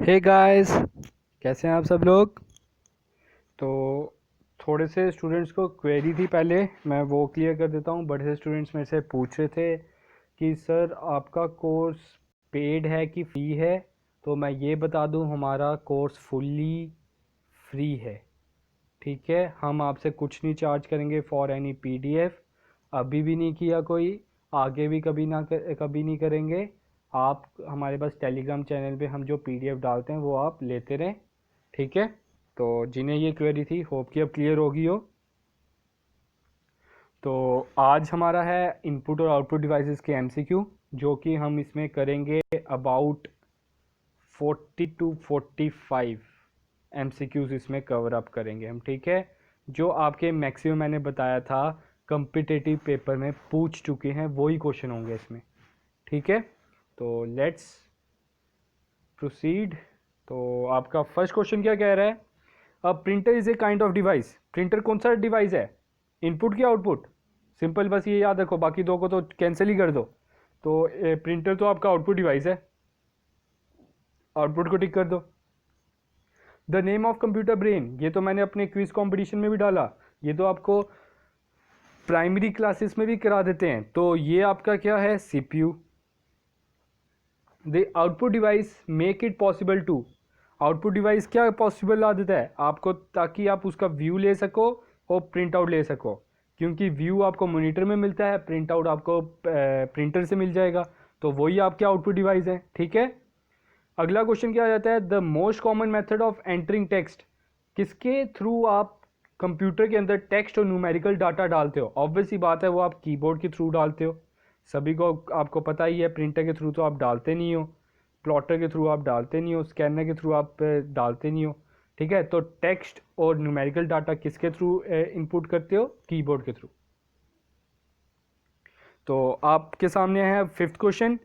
Hey guys, कैसे हैं आप सब लोग। तो थोड़े से स्टूडेंट्स को क्वेरी थी, पहले मैं वो क्लियर कर देता हूँ। बड़े से स्टूडेंट्स मेरे से पूछ रहे थे कि सर आपका कोर्स पेड है कि फ्री है। तो मैं ये बता दूँ, हमारा कोर्स फुल्ली फ्री है। ठीक है, हम आपसे कुछ नहीं चार्ज करेंगे फॉर एनी पीडीएफ। अभी भी नहीं किया कोई, आगे भी कभी नहीं करेंगे। आप हमारे पास टेलीग्राम चैनल पे हम जो पीडीएफ डालते हैं वो आप लेते रहें। ठीक है, तो जिन्हें ये क्वेरी थी होप कि अब क्लियर होगी हो। तो आज हमारा है इनपुट और आउटपुट डिवाइसेस के एमसीक्यू, जो कि हम इसमें करेंगे अबाउट 40 टू 45 एमसीक्यूज इसमें कवर अप करेंगे हम। ठीक है, जो आपके मैक्सिमम मैंने बताया था कम्पिटेटिव पेपर में पूछ चुके हैं वही क्वेश्चन होंगे इसमें। ठीक है, तो लेट्स प्रोसीड। तो आपका फर्स्ट क्वेश्चन क्या कह रहा है? A printer is a kind of device. Printer कौन सा डिवाइस है, इनपुट की आउटपुट? सिंपल, बस ये याद रखो, बाकी दो को तो कैंसिल ही कर दो। तो प्रिंटर तो आपका आउटपुट डिवाइस है, आउटपुट को टिक कर दो। The name of computer brain, ये तो मैंने अपने क्विज कंपटीशन में भी डाला, ये तो आपको प्राइमरी क्लासेस में भी करा देते हैं। तो ये आपका क्या है? CPU. The output device make it possible to, output device क्या पॉसिबल ला देता है आपको, ताकि आप उसका व्यू ले सको और प्रिंट आउट ले सको। क्योंकि व्यू आपको मॉनिटर में मिलता है, प्रिंट आउट आपको प्रिंटर से मिल जाएगा। तो वही आपके आउटपुट डिवाइस है। ठीक है, अगला क्वेश्चन क्या आ जाता है? The most common method of entering text, किसके थ्रू आप कंप्यूटर के अंदर टेक्स्ट और न्यूमेरिकल डाटा डालते हो? ऑब्वियस सी बात है, वो आप कीबोर्ड के थ्रू डालते हो। सभी को आपको पता ही है, प्रिंटर के थ्रू तो आप डालते नहीं हो, प्लॉटर के थ्रू आप डालते नहीं हो, स्कैनर के थ्रू आप डालते नहीं हो। ठीक है, तो टेक्स्ट और न्यूमेरिकल डाटा किसके थ्रू इनपुट करते हो? कीबोर्ड के थ्रू। तो आपके सामने है फिफ्थ क्वेश्चन।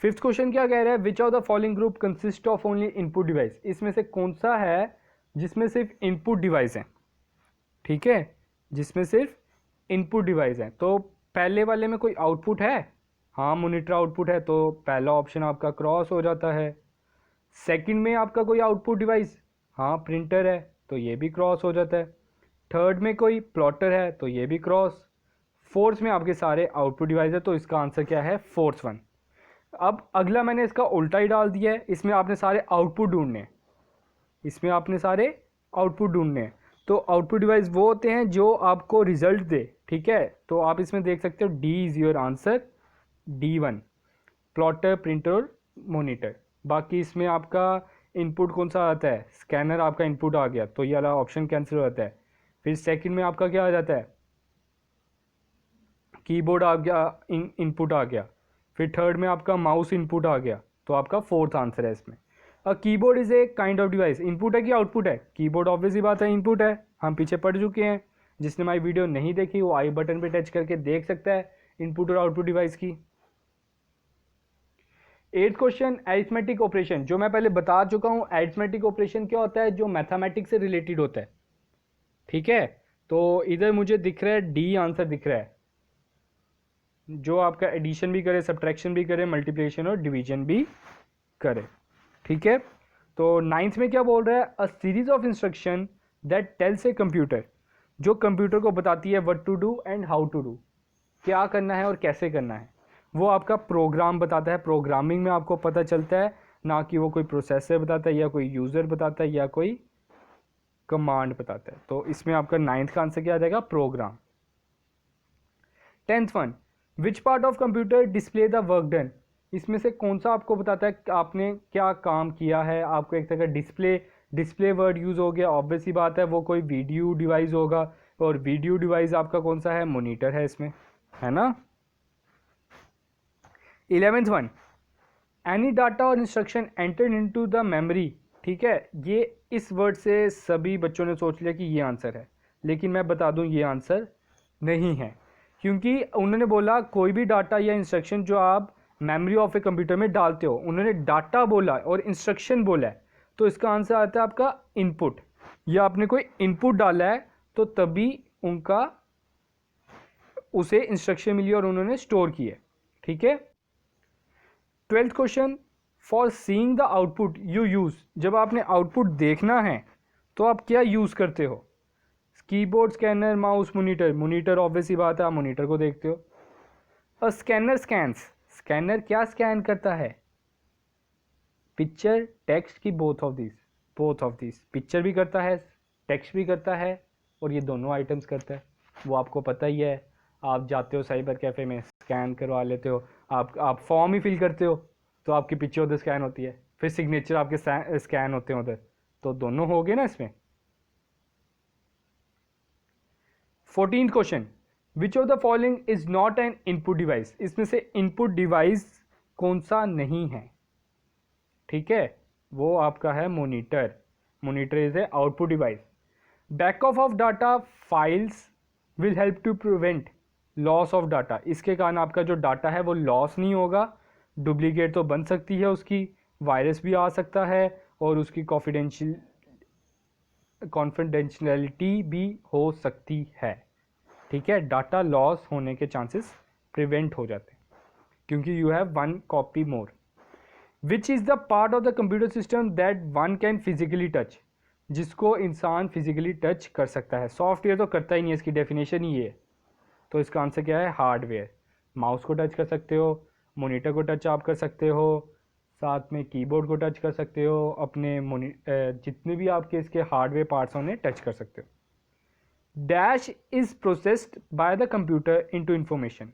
फिफ्थ क्वेश्चन क्या कह रहा है? विच of the following group consist of only input device, इसमें से कौन सा है जिसमें सिर्फ इनपुट डिवाइस है? ठीक है, जिसमें सिर्फ इनपुट डिवाइस है। तो पहले वाले में कोई आउटपुट है? हाँ, मॉनिटर आउटपुट है, तो पहला ऑप्शन आपका क्रॉस हो जाता है। सेकंड में आपका कोई आउटपुट डिवाइस? हाँ, प्रिंटर है, तो ये भी क्रॉस हो जाता है। थर्ड में कोई प्लॉटर है, तो ये भी क्रॉस। फोर्थ में आपके सारे आउटपुट डिवाइस है, तो इसका आंसर क्या है? Fourth one. अब अगला मैंने इसका उल्टा ही डाल दिया है, इसमें आपने सारे आउटपुट ढूंढने, इसमें आपने सारे आउटपुट ढूंढने हैं। तो आउटपुट डिवाइस वो होते हैं जो आपको रिजल्ट दे। ठीक है, तो आप इसमें देख सकते हो D is your answer, D1, plotter, printer और मोनीटर। बाकी इसमें आपका इनपुट कौन सा आता है? स्कैनर आपका इनपुट आ गया, तो ये वाला ऑप्शन कैंसिल हो जाता है। फिर सेकंड में आपका क्या आ जाता है? कीबोर्ड आ गया, इनपुट आ गया। फिर थर्ड में आपका माउस इनपुट आ गया, तो आपका फोर्थ आंसर है इसमें। Keyboard is a kind of device, input है कि आउटपुट है? कीबोर्ड ऑब्वियस ही बात है इनपुट है, हम पीछे पढ़ चुके हैं। जिसने हमारी वीडियो नहीं देखी वो आई बटन पे टच करके देख सकता है इनपुट और आउटपुट डिवाइस की। एट्थ क्वेश्चन, एरिथमेटिक ऑपरेशन, जो मैं पहले बता चुका हूं। एरिथमेटिक ऑपरेशन क्या होता है? जो मैथमेटिक्स से रिलेटेड होता है। ठीक है, तो इधर मुझे दिख रहा है डी आंसर दिख रहा है, जो आपका एडिशन भी करे, सब्ट्रैक्शन भी करे, मल्टीप्लिकेशन और डिवीजन भी करे। ठीक है, तो नाइन्थ में क्या बोल रहा है? A series of instruction that tells a computer, जो कंप्यूटर को बताती है what to do and how to do, क्या करना है और कैसे करना है। वो आपका प्रोग्राम बताता है, प्रोग्रामिंग में आपको पता चलता है, ना कि वो कोई प्रोसेसर बताता है या कोई यूज़र बताता है या कोई कमांड बताता है। तो इसमें आपका नाइन्थ का आंसर क्या आ जाएगा? Program. Tenth one, which part of computer display the work done, इसमें से कौन सा आपको बताता है कि आपने क्या काम किया है? आपको एक तरह का डिस्प्ले वर्ड यूज़ हो गया, ऑब्वियस ही बात है वो कोई वीडियो डिवाइस होगा, और वीडियो डिवाइस आपका कौन सा है? मॉनिटर है इसमें, है ना। 11th वन, एनी डाटा और instruction entered into the memory. ठीक है, ये इस वर्ड से सभी बच्चों ने सोच लिया कि ये आंसर है, लेकिन मैं बता दूं ये आंसर नहीं है। क्योंकि उन्होंने बोला कोई भी डाटा या इंस्ट्रक्शन जो आप मेमोरी ऑफ ए कंप्यूटर में डालते हो, उन्होंने डाटा बोला और इंस्ट्रक्शन बोला है, तो इसका आंसर आता है आपका इनपुट। या आपने कोई इनपुट डाला है तो तभी उनका उसे इंस्ट्रक्शन मिली और उन्होंने स्टोर किए। ठीक है, 12th question, for seeing the output you use, जब आपने आउटपुट देखना है तो आप क्या यूज़ करते हो? Keyboard, scanner, mouse, monitor. Monitor obvious ही बात है, आप मोनीटर को देखते हो। अ स्कैनर स्कैन्स, स्कैनर क्या स्कैन करता है? पिक्चर, टेक्स्ट की both of this? Both of this, picture भी करता है, टेक्स्ट भी करता है, और ये दोनों आइटम्स करता है। वो आपको पता ही है, आप जाते हो साइबर कैफ़े में, स्कैन करवा लेते हो, आप फॉर्म ही फिल करते हो तो आपकी पिक्चर उधर स्कैन होती है, फिर सिग्नेचर आपके स्कैन होते हैं उधर, तो दोनों हो गए ना इसमें। 14th question, which of the following is not an input device, इसमें से इनपुट डिवाइस कौन सा नहीं है? ठीक है, वो आपका है monitor. Monitor is a output device. Backup of data files will help to prevent loss of data, इसके कारण आपका जो डाटा है वो लॉस नहीं होगा। डुप्लीकेट तो बन सकती है उसकी, वायरस भी आ सकता है, और उसकी कॉन्फिडेंशियलिटी भी हो सकती है। ठीक है, डाटा लॉस होने के चांसेस प्रिवेंट हो जाते हैं क्योंकि you have one copy more. Which is the part of the computer system that one can physically touch, जिसको इंसान फिजिकली टच कर सकता है। सॉफ्टवेयर तो करता ही नहीं है, इसकी डेफिनेशन ही है। तो इसका आंसर क्या है? हार्डवेयर। माउस को टच कर सकते हो, मॉनिटर को टच आप कर सकते हो, साथ में कीबोर्ड को टच कर सकते हो, अपने जितने भी आपके इसके हार्डवेयर पार्ट्स हैं उन्हें टच कर सकते हो। Dash is processed by the computer into information,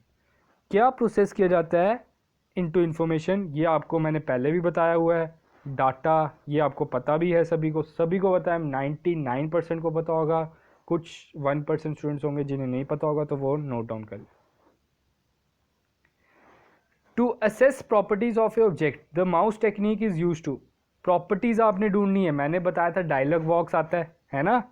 क्या प्रोसेस किया जाता है इनटू इंफॉर्मेशन? ये आपको मैंने पहले भी बताया हुआ है। डाटा, ये आपको पता भी है, सभी को पता है, 99% को पता होगा। कुछ 1% स्टूडेंट्स होंगे जिन्हें नहीं पता होगा, तो वो नोट डाउन कर लें। To access properties of a object the mouse technique is use to, properties आपने ढूंढनी है। मैंने बताया था डायलॉग बॉक्स आता है ना,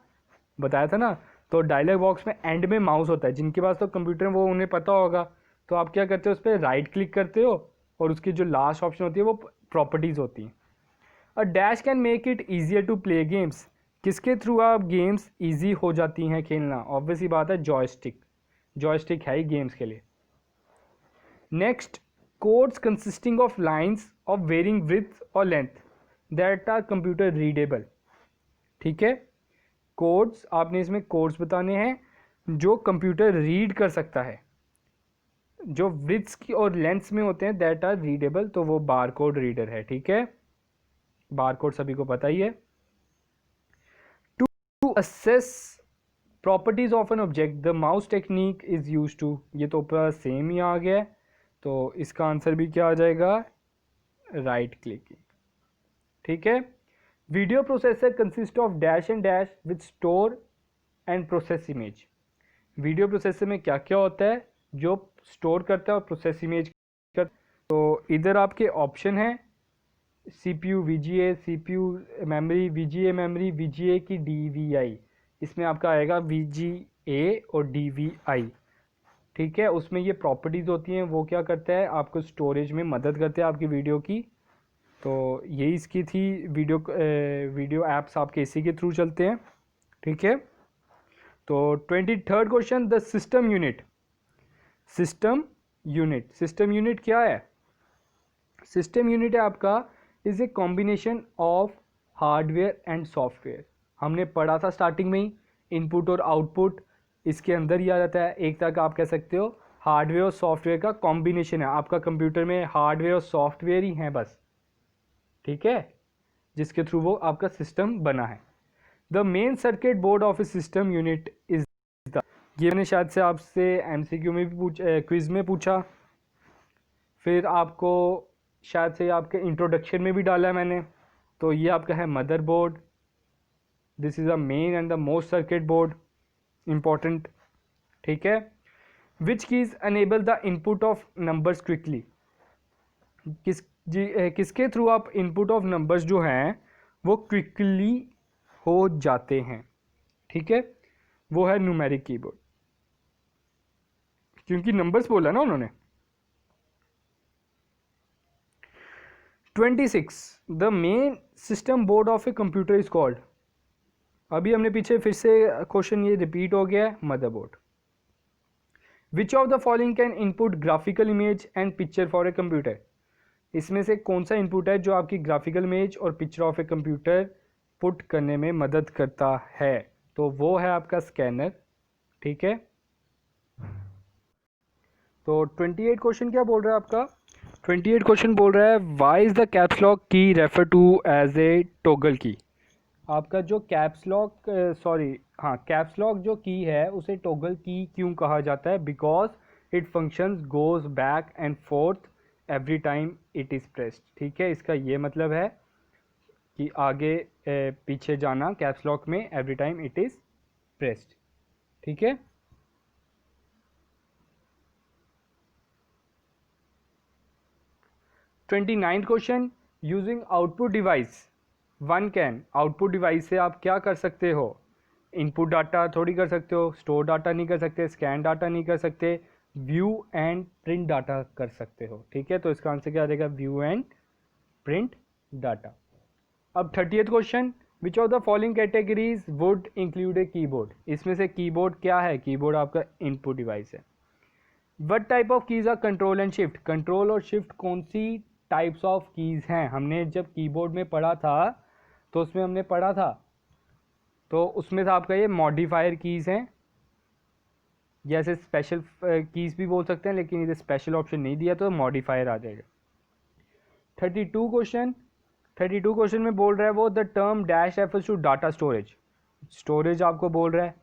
बताया था ना। तो डायलॉग बॉक्स में एंड में माउस होता है, जिनके पास तो कंप्यूटर वो उन्हें पता होगा। तो आप क्या करते हो, उस पर राइट क्लिक करते हो और उसकी जो लास्ट ऑप्शन होती है वो प्रॉपर्टीज होती हैं। A dash can make it easier to play games, किसके थ्रू आप गेम्स ईजी हो जाती हैं खेलना? ऑब्वियस ही बात है, जॉयस्टिक। जॉयस्टिक है ही गेम्स के लिए। Next, codes consisting of lines of varying width और length that are computer readable. ठीक है, कोड्स, आपने इसमें कोड्स बताने हैं जो कंप्यूटर रीड कर सकता है, जो विड्थ की और लेंथ्स में होते हैं दैट आर रीडेबल, तो वो बार कोड रीडर है। ठीक है, बार कोड सभी को पता ही है। To access properties of an object the mouse technique is use to, ये तो ऊपर सेम ही आ गया है, तो इसका आंसर भी क्या आ जाएगा? Right clicking. ठीक है, video processor consist of dash and dash with store and process image. Video processor में क्या क्या होता है? जो स्टोर करता है और प्रोसेस इमेज करता है। तो इधर आपके ऑप्शन है CPU VGA, CPU memory VGA memory, VGA की DVI, इसमें आपका आएगा VGA और DVI। ठीक है, उसमें ये प्रॉपर्टीज़ होती हैं, वो क्या करता है? आपको स्टोरेज में मदद करते हैं आपकी वीडियो की। तो यही इसकी थी, वीडियो ऐप्स आपके इसी के थ्रू चलते हैं। ठीक है, तो 23rd question, the system unit. System unit क्या है? सिस्टम यूनिट है आपका is a combination of hardware and software. हमने पढ़ा था स्टार्टिंग में ही, इनपुट और आउटपुट इसके अंदर ही आ जाता है। एक तक आप कह सकते हो हार्डवेयर और सॉफ्टवेयर का कॉम्बिनेशन है। आपका कंप्यूटर में हार्डवेयर और सॉफ्टवेयर ही हैं बस। ठीक है, जिसके थ्रू वो आपका सिस्टम बना है। The main circuit board of A system unit is the, ये मैंने शायद से आपसे MCQ में भी क्विज में पूछा, फिर आपको शायद से आपके इंट्रोडक्शन में भी डाला है मैंने। तो ये आपका है motherboard, this is a main and the most circuit board, important. ठीक है, which keys enable the input of numbers quickly, किसके थ्रू आप इनपुट ऑफ नंबर्स जो हैं वो क्विकली हो जाते हैं? ठीक है, वो है न्यूमेरिक कीबोर्ड, क्योंकि नंबर्स बोला ना उन्होंने। 26, the main system board of a computer is called, अभी हमने पीछे फिर से क्वेश्चन ये रिपीट हो गया है, motherboard. Which of the following can input graphical image and picture for a computer, इसमें से कौन सा इनपुट है जो आपकी ग्राफिकल इमेज और picture of a computer put करने में मदद करता है? तो वो है आपका स्कैनर। ठीक है, तो 28 क्वेश्चन क्या बोल रहा है आपका? 28 क्वेश्चन बोल रहा है why is the caps lock key refer to as a toggle key. आपका जो कैप्स लॉक कैप्स लॉक जो की है उसे टॉगल की क्यों कहा जाता है? Because it functions goes back and fourth every time it is pressed. ठीक है, इसका ये मतलब है कि आगे पीछे जाना कैप्स लॉक में every time it is pressed. ठीक है, twenty ninth question, using output device one can. Output device से आप क्या कर सकते हो? इनपुट डाटा थोड़ी कर सकते हो, स्टोर डाटा नहीं कर सकते, स्कैन डाटा नहीं कर सकते, व्यू एंड प्रिंट डाटा कर सकते हो। ठीक है, तो इसका आंसर क्या आ जाएगा? View and print data. अब 30th question, which of the following categories would include a keyboard. इसमें से कीबोर्ड क्या है? कीबोर्ड आपका इनपुट डिवाइस है। What type of keys are control and shift. Control और शिफ्ट कौन सी टाइप्स ऑफ कीज हैं? हमने जब कीबोर्ड में पढ़ा था तो उसमें हमने पढ़ा था, तो उसमें था आपका ये मॉडिफायर कीज हैं, जैसे स्पेशल कीज भी बोल सकते हैं, लेकिन इधर स्पेशल ऑप्शन नहीं दिया तो मॉडिफायर आ जाएगा। 32 क्वेश्चन, 32 क्वेश्चन में बोल रहा है वो the term dash refers to data storage. Storage आपको बोल रहा है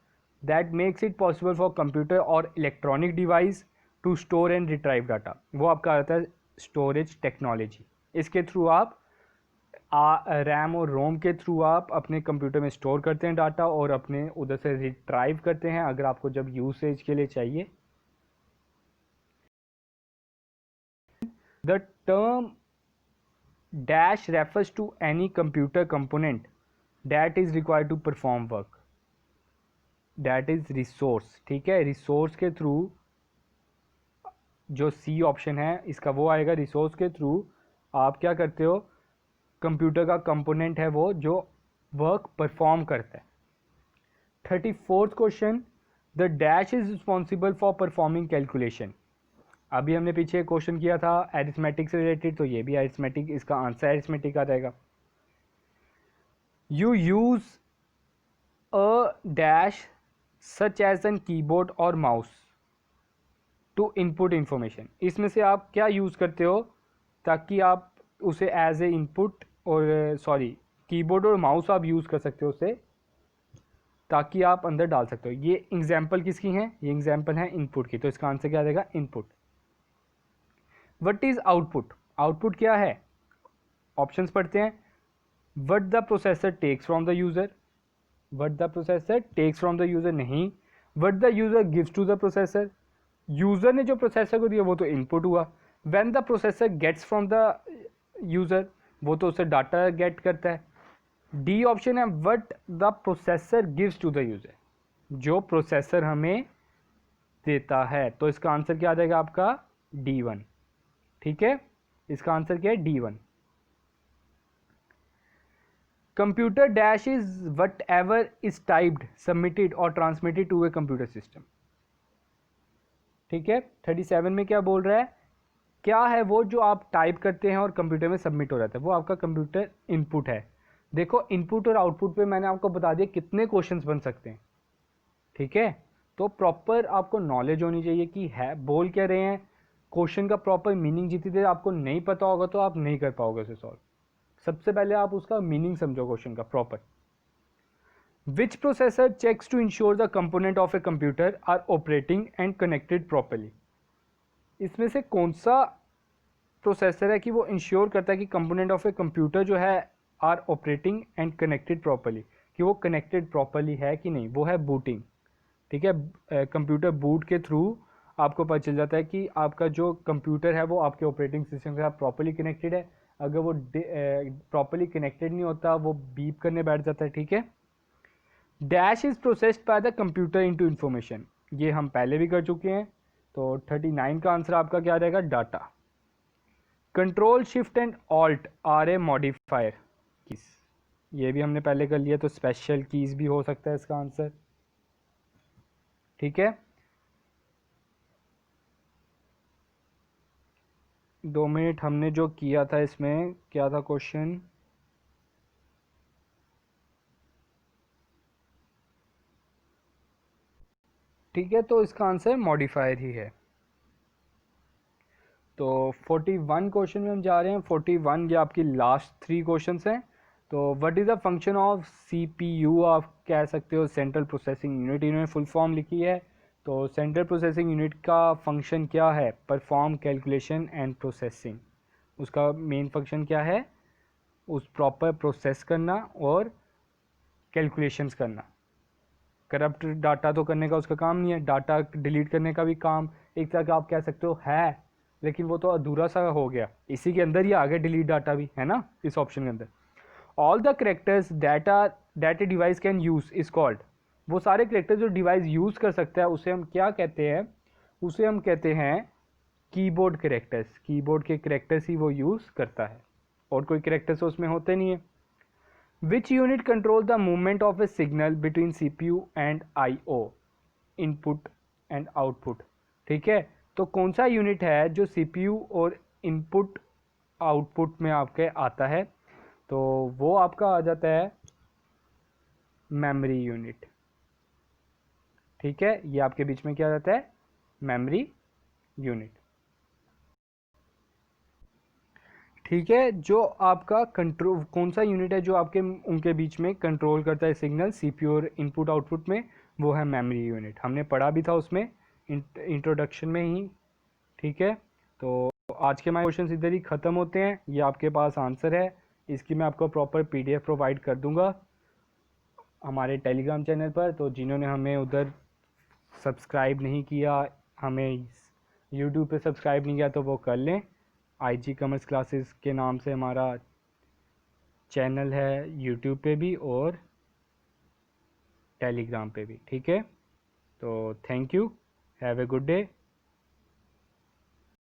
that makes it possible for computer और electronic device to store and retrieve data. वो आपका आता है स्टोरेज टेक्नोलॉजी। इसके थ्रू आप रैम और रोम के थ्रू आप अपने कंप्यूटर में स्टोर करते हैं डाटा और अपने उधर से रिट्राइव करते हैं अगर आपको जब यूसेज के लिए चाहिए। The term dash refers to any computer component that is required to perform work, that is resource. ठीक है, रिसोर्स के थ्रू जो सी ऑप्शन है इसका वो आएगा। रिसोर्स के थ्रू आप क्या करते हो? कंप्यूटर का कंपोनेंट है वो जो वर्क परफॉर्म करता है। 34th question, the dash is responsible for performing calculation. अभी हमने पीछे क्वेश्चन किया था एरिथमेटिक से रिलेटेड, तो ये भी एरिथमेटिक, इसका आंसर एरिथमेटिक आ जाएगा। You use a dash such as an keyboard और माउस टू इनपुट इंफॉर्मेशन। इसमें से आप क्या यूज़ करते हो ताकि आप उसे एज ए इनपुट और कीबोर्ड और माउस आप यूज़ कर सकते हो उसे ताकि आप अंदर डाल सकते हो। ये एग्जाम्पल किसकी हैं? ये एग्जाम्पल है इनपुट की, तो इसका आंसर क्या आ जाएगा? Input. What is output? Output क्या है? ऑप्शंस पढ़ते हैं। What the processor takes from the user, what the processor takes from the user नहीं। What the user gives to the processor, user ने जो प्रोसेसर को दिया वो तो इनपुट हुआ। When the processor gets from the user, वो तो उससे डाटा गेट करता है। डी ऑप्शन है what the processor gives to the user, जो प्रोसेसर हमें देता है। तो इसका आंसर क्या आ जाएगा आपका? D1। ठीक है, इसका आंसर क्या है? D1। Computer dash is whatever is typed, submitted और transmitted to a computer system. ठीक है, 37 में क्या बोल रहा है? क्या है वो जो आप टाइप करते हैं और कंप्यूटर में सबमिट हो जाता है? वो आपका कंप्यूटर इनपुट है। देखो, इनपुट और आउटपुट पे मैंने आपको बता दिया कितने क्वेश्चंस बन सकते हैं। ठीक है, तो प्रॉपर आपको नॉलेज होनी चाहिए कि है बोल क्या रहे हैं, क्वेश्चन का प्रॉपर मीनिंग जितनी देर आपको नहीं पता होगा तो आप नहीं कर पाओगे उसे सॉल्व। सबसे पहले आप उसका मीनिंग समझो क्वेश्चन का proper. Which processor checks to ensure the component of a computer are operating and connected properly. इसमें से कौन सा प्रोसेसर है कि वो इंश्योर करता है कि कंपोनेंट ऑफ ए कंप्यूटर जो है are operating and connected properly, कि वो कनेक्टेड प्रॉपरली है कि नहीं? वो है बूटिंग। ठीक है, कंप्यूटर बूट के थ्रू आपको पता चल जाता है कि आपका जो कंप्यूटर है वो आपके ऑपरेटिंग सिस्टम के साथ प्रॉपरली कनेक्टेड है। अगर वो प्रॉपरली कनेक्टेड नहीं होता वो बीप करने बैठ जाता है। ठीक है, dash is processed by the computer into information, ये हम पहले भी कर चुके हैं। तो 39 का आंसर आपका क्या रहेगा? Data. Control shift and alt are a modifier keys, ये भी हमने पहले कर लिया, तो स्पेशल कीज भी हो सकता है इसका आंसर। ठीक है, 2 मिनट हमने जो किया था इसमें क्या था क्वेश्चन? ठीक है, तो इसका आंसर मॉडिफायर ही है। तो 41 क्वेश्चन में हम जा रहे हैं। 41 ये आपकी लास्ट 3 क्वेश्चंस हैं। तो what is the function of CPU, आप कह सकते हो सेंट्रल प्रोसेसिंग यूनिट, इन्होंने फुल फॉर्म लिखी है। तो सेंट्रल प्रोसेसिंग यूनिट का फंक्शन क्या है? Perform calculation and processing. उसका मेन फंक्शन क्या है? उस प्रॉपर प्रोसेस करना और कैलकुलेशंस करना। करप्ट डाटा तो करने का उसका काम नहीं है, डाटा डिलीट करने का भी काम एक तरह का आप कह सकते हो है, लेकिन वो तो अधूरा सा हो गया। इसी के अंदर ही आ गया डिलीट डाटा भी, है ना, इस ऑप्शन के अंदर। All the characters data device can use is called. वो सारे करेक्टर्स जो डिवाइस यूज कर सकता है उसे हम क्या कहते हैं? उसे हम कहते हैं कीबोर्ड करेक्टर्स। कीबोर्ड के करेक्टर्स ही वो यूज करता है, और कोई करेक्टर्स उसमें होते नहीं है। Which unit control the movement of a signal between CPU and IO, input and output? ठीक है, तो कौन सा यूनिट है जो CPU और इनपुट आउटपुट में आपके आता है? तो वो आपका आ जाता है मेमोरी यूनिट। ठीक है, ये आपके बीच में क्या आ जाता है? Memory unit. ठीक है, जो आपका कंट्रोल कौन सा यूनिट है जो आपके उनके बीच में कंट्रोल करता है सिग्नल सीपीयू और इनपुट आउटपुट में? वो है मेमोरी यूनिट। हमने पढ़ा भी था उसमें इंट्रोडक्शन में ही। ठीक है, तो आज के हमारे क्वेश्चन इधर ही ख़त्म होते हैं। ये आपके पास आंसर है, इसकी मैं आपको प्रॉपर पीडीएफ प्रोवाइड कर दूंगा हमारे टेलीग्राम चैनल पर। तो जिन्होंने हमें उधर सब्सक्राइब नहीं किया, हमें यूट्यूब पे सब्सक्राइब नहीं किया, तो वो कर लें। आईजी कॉमर्स क्लासेस के नाम से हमारा चैनल है यूट्यूब पे भी और टेलीग्राम पे भी। ठीक है, तो thank you, have a good day.